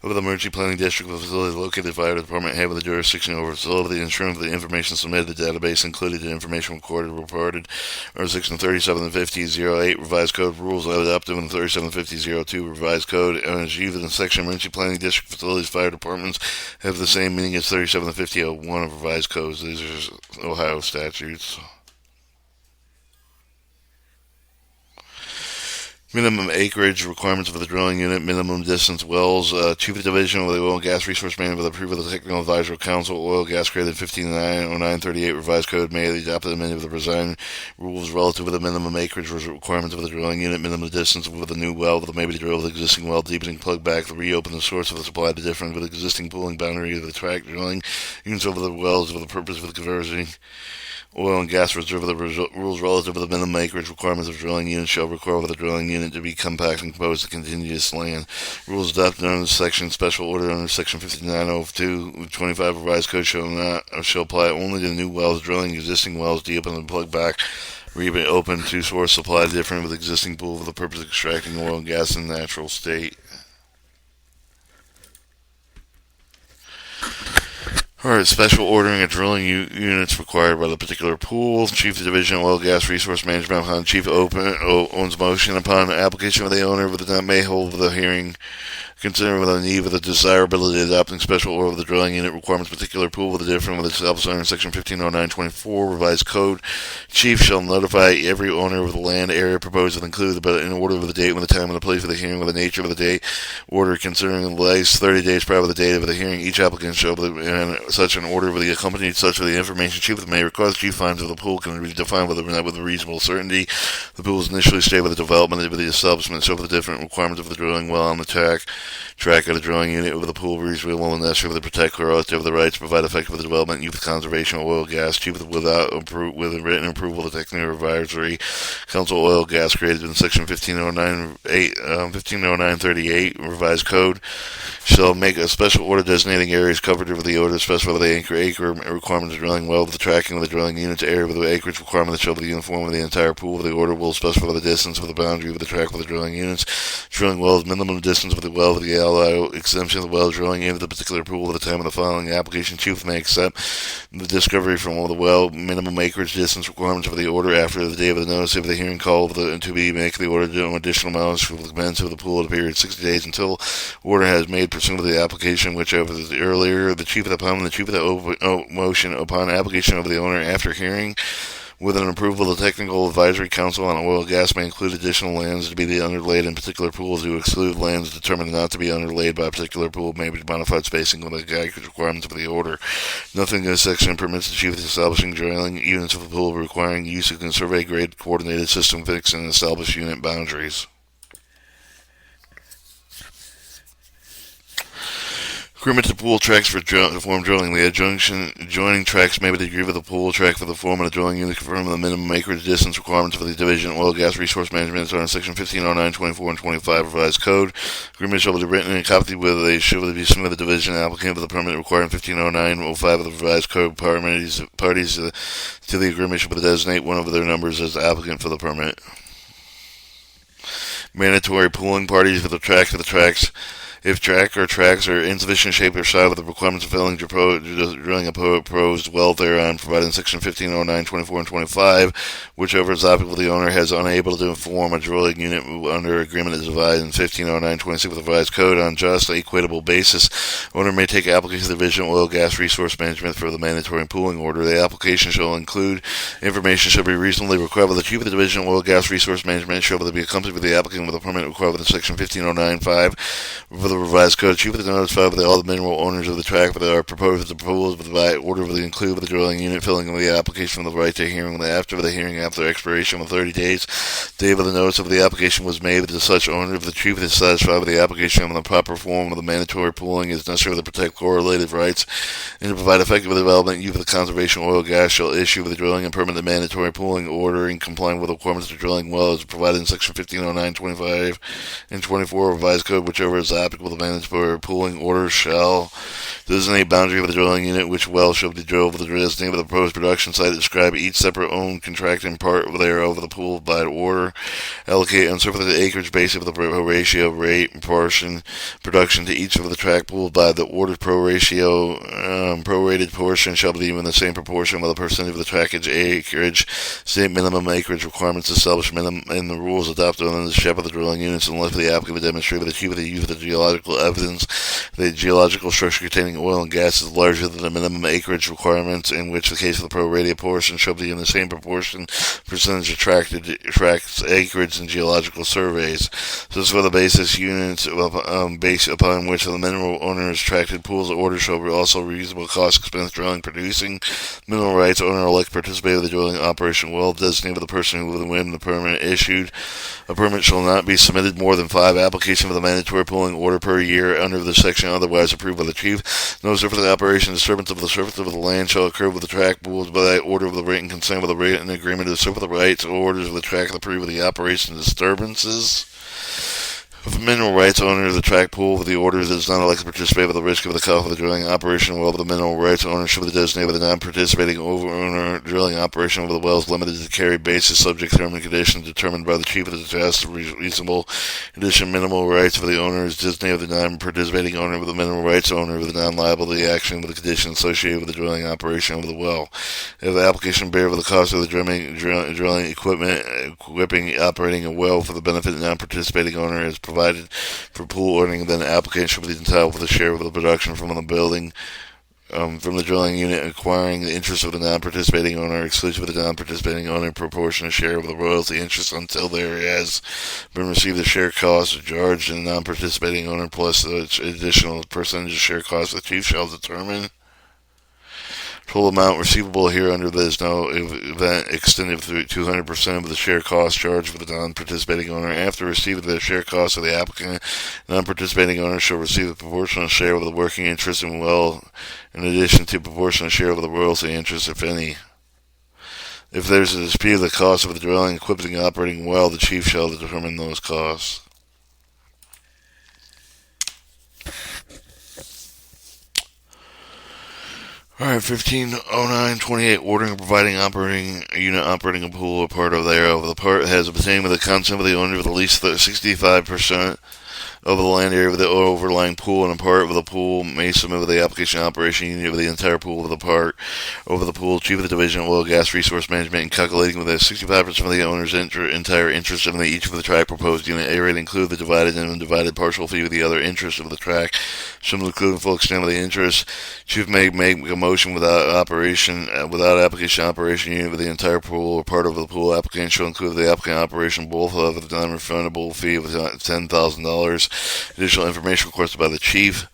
of the Emergency Planning District of the facility located via the department head with the jurisdiction over the facility, ensuring that the information submitted to the database, including the information recorded, reported, or Section 3750-08 revised code rules adopted in 3750-02 revised code, and achieved in the section Emergency Planning District facilities fire departments have the same meaning as 3750-01 of revised codes. These are Ohio statutes. Minimum acreage requirements for the drilling unit, minimum distance wells. Chief of the Division of the Oil and Gas Resource Management with approval of the Technical Advisory Council, Oil Gas Created 150938 revised code may adopt amendment of the design rules relative to the minimum acreage requirements of the drilling unit, minimum distance with a new well that may be drilled with existing well, deepening plug back, to reopen the source of the supply to different with existing pooling boundary of the track drilling units over the wells for the purpose of the conversion oil and gas reserve. The rules relative to the minimum acreage requirements of drilling units shall require the drilling unit to be compact and composed of contiguous land. Rules adopted under this section, special order under section 5902-25 revised code shall apply only to new wells, drilling existing wells, deepen and plug back, reopen to source supply different with existing pool for the purpose of extracting oil and gas in the natural state. Alright, special ordering of drilling units required by the particular pool. Chief of the Division of Oil Gas Resource Management upon Chief owns motion upon application of the owner of the may hold the hearing considering with the need of the desirability of adopting special order of the drilling unit requirements particular pool with the different with itself under section 1509.24 revised code. Chief shall notify every owner of the land area proposed and include but in order of the date when the time and the place of the hearing with the nature of the date order considering the last 30 days prior to the date of the hearing. Each applicant shall in such an order with the accompanied such of the information chief may require the chief finds of the pool can be defined whether or not with reasonable certainty. The pool is initially stayed with the development of the establishment so for the different requirements of the drilling well on the track of the drilling unit with the pool reasonable and necessary to protect relative of the rights to provide effective for the development and use of conservation of oil gas chief with written approval of the Technical Advisory Council oil gas created in section 150938 revised code shall make a special order designating areas covered with the order specify the acre requirements of drilling well with the tracking of the drilling unit's area with the acreage requirement that shall be uniform with the entire pool. The order will specify the distance of the boundary of the track with the drilling units. Drilling wells minimum distance with the well with the allow exemption of the well drilling into the particular pool at the time of the following application. Chief may accept the discovery from all the well minimum acreage distance requirements of the order after the day of the notice of the hearing call to be make the order to additional mileage for the commence of the pool at a period of 60 days until order has made pursuant to the application, whichever the earlier the chief of the pump and the chief of the motion upon application of the owner after hearing with an approval of the Technical Advisory Council on oil and gas may include additional lands to be underlaid in particular pools to exclude lands determined not to be underlaid by a particular pool may be modified spacing with the acreage requirements of the order. Nothing in this section permits the chief of establishing drilling units of the pool requiring use of a survey grade coordinated system fixed and established unit boundaries. Agreement to pool tracks for form drilling. The adjoining tracks may be agreed with the pool track for the form of the drilling unit confirming the minimum acreage distance requirements for the Division of Oil Gas Resource Management under section 1509.24 and 25 revised code. Agreement shall be written and copied with a should be submitted to the division applicant for the permit requiring 1509.05 of the revised code. Parties to the agreement shall designate one of their numbers as the applicant for the permit. Mandatory pooling parties for the tracks. If track or tracks are insufficient shape or size with the requirements of filling drilling a proposed well thereon, provided in section 1509.24 and 25, whichever is applicable the owner has unable to inform a drilling unit under agreement is divided in 1509.26 with the revised code on just equitable basis. Owner may take application to the Division of Oil Gas Resource Management for the mandatory pooling order. The application shall include information shall be reasonably required by the chief of the Division of Oil Gas Resource Management shall be accompanied with the applicant with a permit required within section 1509.5 of the revised code, chief of the notified with all the mineral owners of the tract that are proposed the proposals with the order of the include with the drilling unit filling of the application with the right to hearing after the hearing after expiration of 30 days. Day of the notice of the application was made to such owner if the chief is satisfied with the application in the proper form of the mandatory pooling is necessary to protect correlative rights and to provide effective development. Use of the conservation oil gas shall issue with the drilling and permit the mandatory pooling order in complying with the requirements of drilling wells provided in section 1509, 25, and 24 revised code, whichever is applicable. The mandatory pooling order shall designate boundary of the drilling unit, which well shall be drilled with the designate of the proposed production site, describe each separate owned contracting part thereof of the pool by order, allocate unsurfeited acreage basis of the ratio rate proportion production to each of the tract pool by the ordered prorated portion shall be in the same proportion with the percentage of the trackage acreage, state minimum acreage requirements established in the rules adopted under the SHEP of the drilling units unless the applicant demonstrate with the chief of the use of the geological evidence the geological structure containing oil and gas is larger than the minimum acreage requirements, in which the case of the prorated portion shall be in the same proportion percentage of tracts acreage in geological surveys. So this for the basis units based upon which the mineral owners tracted pools order shall be also reasonable cost expense drilling producing mineral rights owner elect participate with the drilling operation well designated the person who will win the permit issued. A permit shall not be submitted more than 5 applications for the mandatory pooling order per year under this section otherwise approved by the chief. No surface operation disturbance of the surface of the land shall occur with the tract pools by the order of the written consent with the written agreement to the surface of the rights or orders of the tract approved with the operation disturbances. If a mineral rights owner of the tract pool with the order that does not elect to participate with the risk of the cost of the drilling operation well, the mineral rights owner should be designated with a non-participating owner drilling operation over the wells limited to carry basis subject term and conditions determined by the chief of the just reasonable condition. Minimal rights for the owner is designated with the non-participating owner with the mineral rights owner with the non-liability action with the conditions associated with the drilling operation over the well. If the application bear with the cost of the drilling equipment, equipping, operating a well for the benefit of the non-participating owner is provided for pool earning, then the applicant should be entitled for the share of the production from the building from the drilling unit, acquiring the interest of the non-participating owner, exclusive of the non-participating owner, proportionate share of the royalty interest until there has been received the share cost charged in the non-participating owner plus the additional percentage of share cost the chief shall determine. Total amount receivable here under this no event extended through 200% of the share cost charged for the non-participating owner. After receiving the share cost of the applicant, non-participating owner shall receive a proportional share of the working interest in well, in addition to proportional share of the royalty interest, if any. If there is a dispute of the cost of the drilling, equipping, and operating well, the chief shall determine those costs. Alright, 150928, ordering and providing operating a unit operating a pool or part of thereof. The part has obtained with the consent of the owner of at least 65% of the land area of the overlying pool, and a part of the pool may submit with the application operation unit of the entire pool of the part over the pool. Chief of the Division of Oil, Gas, Resource Management, and calculating with 65% of the owner's entire interest in each of the tract proposed unit A rate include the divided and undivided partial fee with the other interest of the tract. Some include the full extent of the interest. Chief may make a motion without application operation unit with the entire pool or part of the pool. Applicant shall include the applicant operation both of the non-refundable fee of $10,000. Additional information requested by the chief.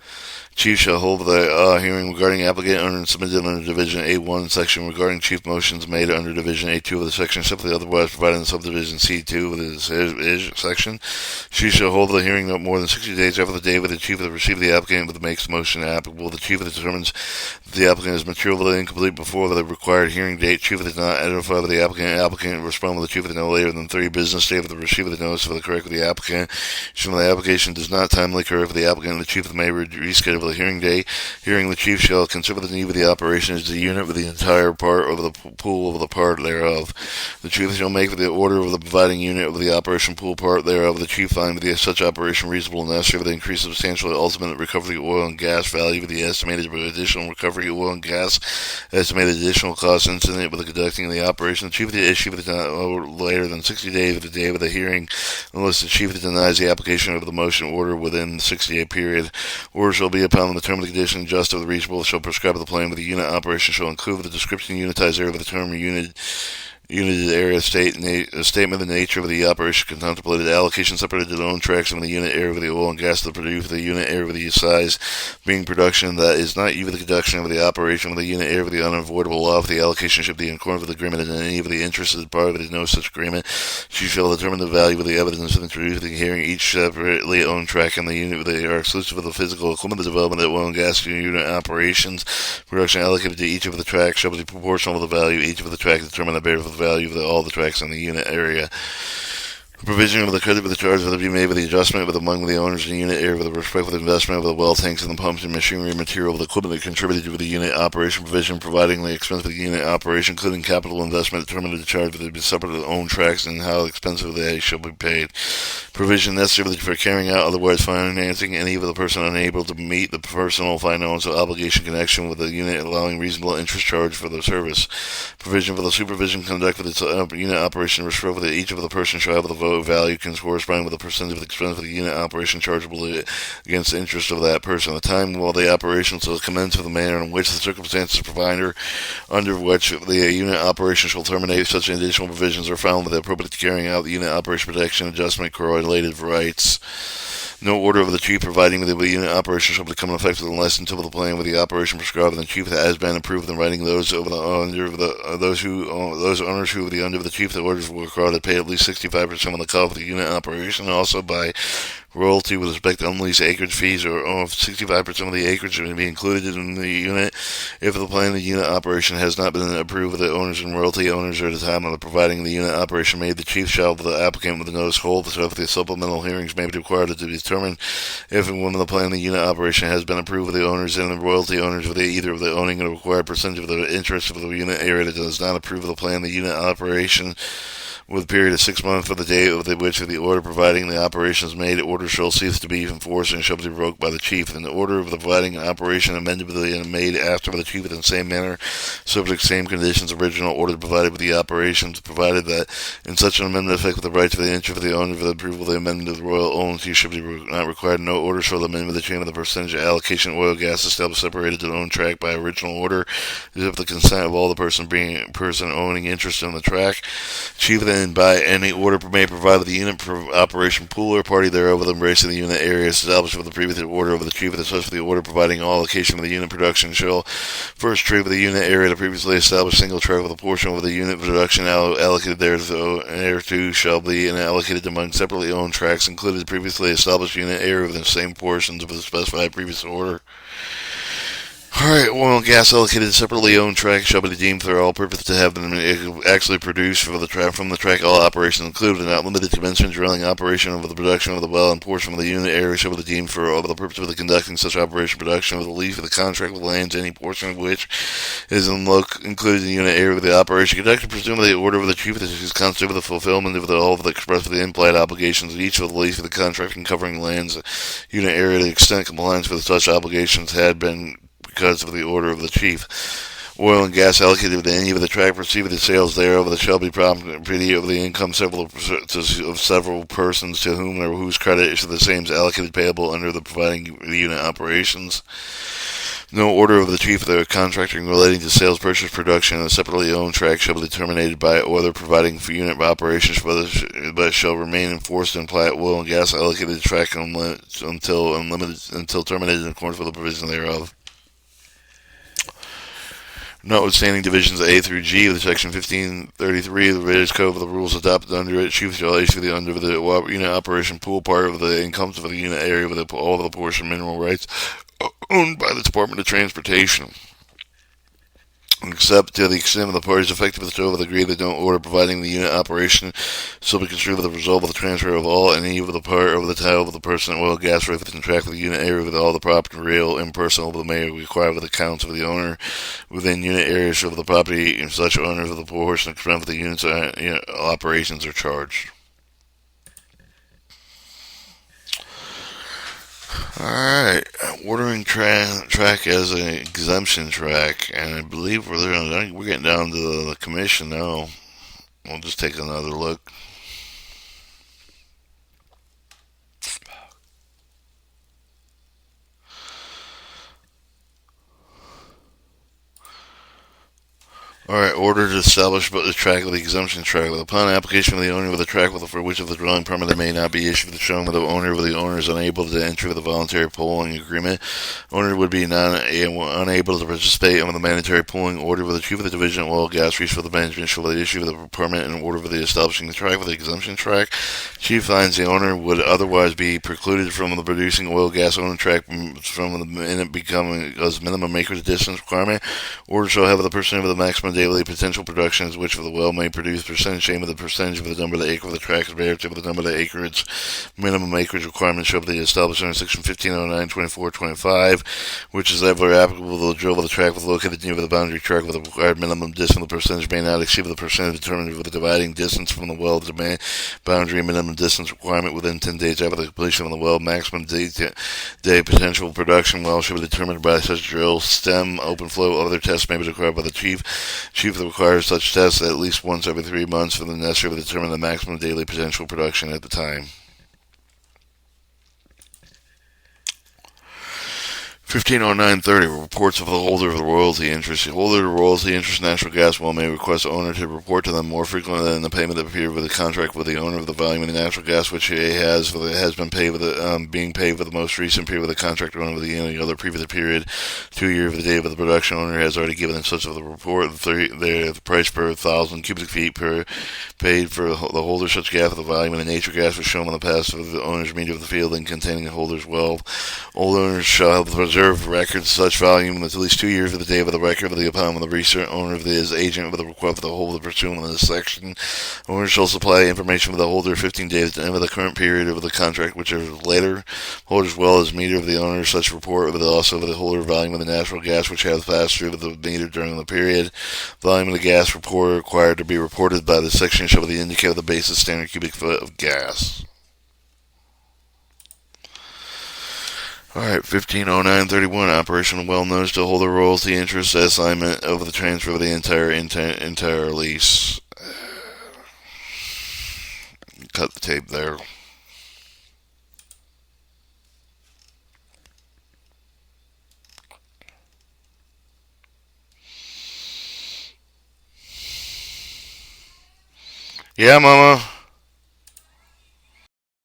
Chief shall hold the hearing regarding applicant under submitted under Division A1 section regarding chief motions made under Division A2 of the section, simply otherwise provided in Subdivision C2 of the section. Chief shall hold the hearing no more than 60 days after the day with the chief of the receipt of the applicant with the makes motion applicable. The chief determines the applicant is materially incomplete before the required hearing date. Chief does not identify with the applicant. Applicant respond with the chief no later than 3 business days of the receipt of the notice for the correct with the applicant. If the application does not timely occur for the applicant, the chief may reschedule the hearing date. Hearing the chief shall consider the need of the operation as the unit with the entire part of the pool of the part thereof. The chief shall make the order of the providing unit of the operation pool part thereof. The chief find the such operation reasonable and necessary for the increase substantially ultimate recovery of oil and gas value with the estimated additional recovery of oil and gas, estimated additional costs incident with the conducting of the operation. The chief of the issue of the later than 60 days of the day of the hearing, unless the chief denies the application of the motion order within the 60-day period. Order shall be upon the term of the condition just of the reasonable shall prescribe the plan with the unit operation shall include the description unitized area of the term unit area a statement of the nature of the operation contemplated, allocation separated the own tracks from the unit area of the oil and gas to produce the unit area of the size being production that is not even the conduction of the operation of the unit area of the unavoidable law of the allocation should be in accordance with the agreement and any of the interested party that is no such agreement. She shall determine the value of the evidence introduced in the hearing each separately owned track and the unit they are exclusive of the physical equipment, the development of oil and gas unit operations. Production allocated to each of the tracks shall be proportional to the value of each of the tracks determined by the value of all the tracks in the unit area. Provision of the credit with the charge will be made with the adjustment with among the owners in the unit area with the respective investment of the well tanks and the pumps and machinery and material of the equipment that contributed to the unit operation provision, providing the expense of the unit operation, including capital investment, determined to charge with the separate owned tracks and how expensive they shall be paid. Provision necessary for carrying out otherwise financing any of the person unable to meet the personal financial obligation connection with the unit, allowing reasonable interest charge for the service. Provision for the supervision conduct with its unit operation restricted that each of the person shall have the vote value can correspond with the percentage of the expense of the unit operation chargeable against the interest of that person. The time while the operation shall commence with the manner in which the circumstances provider under which the unit operation shall terminate. Such additional provisions are found with the appropriate carrying out the unit operation protection adjustment correlated rights. No order of the chief providing that the unit operation shall become effective unless until the plan with the operation prescribed and the chief has been approved in writing. Those over the under of the those owners who are the under of the chief, the orders will require to pay at least 65% of the cost of the unit operation, also by royalty with respect to unleased acreage fees or 65% of the acreage may be included in the unit if the plan of the unit operation has not been approved with the owners and royalty owners at the time of the providing the unit operation made. The chief shall the applicant with the notice hold so if the supplemental hearings may be required to be determined if and when the plan of the unit operation has been approved with the owners and the royalty owners with either of the owning a required percentage of the interest of the unit area that does not approve of the plan of the unit operation with a period of 6 months from the date of which the order providing the operation is made. Order shall cease to be enforced and shall be revoked by the chief. And the order of the providing an operation amended and made after the chief in the same manner, subject to same conditions, original order provided with the operations, provided that in such an amendment affect with the right to the interest of the owner for the approval of the amendment of the royal owns, he should be not required. No order shall the amendment of the chain of the percentage of allocation of oil gas established separated to the own track by original order, as if the consent of all the person owning interest in the track. Chief then by any order may provide with the unit operation pool or party thereof with embracing the unit area established with the previous order of the chief of the such for the order providing all allocation of the unit production shall first trade with the unit area the previously established single track with a portion of the unit production allocated thereto shall be and allocated among separately owned tracks included the previously established unit area within the same portions of the specified previous order. Alright, oil and gas allocated separately owned tracks shall be deemed for all purposes to have been actually produced from the track all operations included and not limited to commencement drilling operation of the production of the well and portion of the unit area shall be deemed for all the purpose of the conducting such operation production of the lease of the contract with lands any portion of which is included in the unit area of the operation conducted presumably the order of the chief is constituted with the fulfillment of all of the express of the implied obligations of each of the lease of the contract and covering lands unit area to the extent compliance with such obligations had been because of the order of the chief. Oil and gas allocated to any of the track receiving the sales thereof that shall be property of the income of several persons to whom or whose credit is the same as allocated payable under the providing the unit operations. No order of the chief of the contracting relating to sales, purchase, production of a separately owned track shall be terminated by order providing for unit operations, but shall remain enforced and apply oil and gas allocated to track until terminated in accordance with the provision thereof. Notwithstanding divisions A through G of the Section 1533 of the British Code of the rules adopted under it, chief shall issue the under the unit operation pool part of the incomes of the unit area with all of the portion mineral rights owned by the Department of Transportation. Except to the extent of the parties affected with the total agree that no order providing the unit operation shall be construed with the result of the transfer of all any of the part of the title of the person oil gas right within track with the unit area with all the property real impersonal but may require with accounts of the owner within unit areas of the property and such owners of the portion expense of the units operations are charged. Alright, ordering track as an exemption track, and I believe we're getting down to the commission now. We'll just take another look. Alright, order to establish the track with the exemption track. Upon application of the owner of the track for which of the dwelling permit may not be issued, showing that the owner is unable to enter the voluntary pooling agreement. Owner would be unable to participate in the mandatory pooling order with the chief of the division of oil, gas, reach for the management shall issue the permit in order for the establishing the track with the exemption track. Chief finds the owner would otherwise be precluded from the producing oil, gas on the track from the minute becoming as minimum acreage distance requirement. Order shall have the percentage of the maximum daily potential production is which of the well may produce percentage aim of the percentage of the number of the acre of the tract is relative to the number of the acreage minimum acreage requirement shall be established under section 1509.24.25, which is ever applicable to the drill of the tract with located near the boundary tract with the required minimum distance. The percentage may not exceed the percentage determined with the dividing distance from the well to the boundary minimum distance requirement within 10 days after the completion of the well. Maximum day potential production well should be determined by such drill, stem, open flow. Other tests may be required by the chief. Chief requires such tests at least once every 3 months for the necessary to determine the maximum daily potential production at the time. 1509.30 reports of the holder of the royalty interest. The holder of the royalty interest natural gas well may request the owner to report to them more frequently than the payment of the period with the contract with the owner of the volume of the natural gas which he has been paid with being paid for the most recent period with the contract owner with any other previous period 2 years of the date of the production. Owner has already given in such of the report the price per 1,000 cubic feet per paid for the holder such gas with the volume of the nature gas was shown on the past of the owner's meter of the field and containing the holder's well. Old owners shall have preserved records such volume with at least 2 years of the date of the record of the upon the recent owner of his agent with the request of the holder pursuant to this section. Owner shall supply information for the holder 15 days at the end of the current period of the contract, which is later. Holder as well as meter of the owner such report, but also of the holder volume of the natural gas which has passed through the meter during the period. Volume of the gas report required to be reported by the section shall be indicated the basis standard cubic foot of gas. Alright, 1509.31 operational well notice to hold the royalty interest assignment of the transfer of the entire lease. Cut the tape there. Yeah, mama.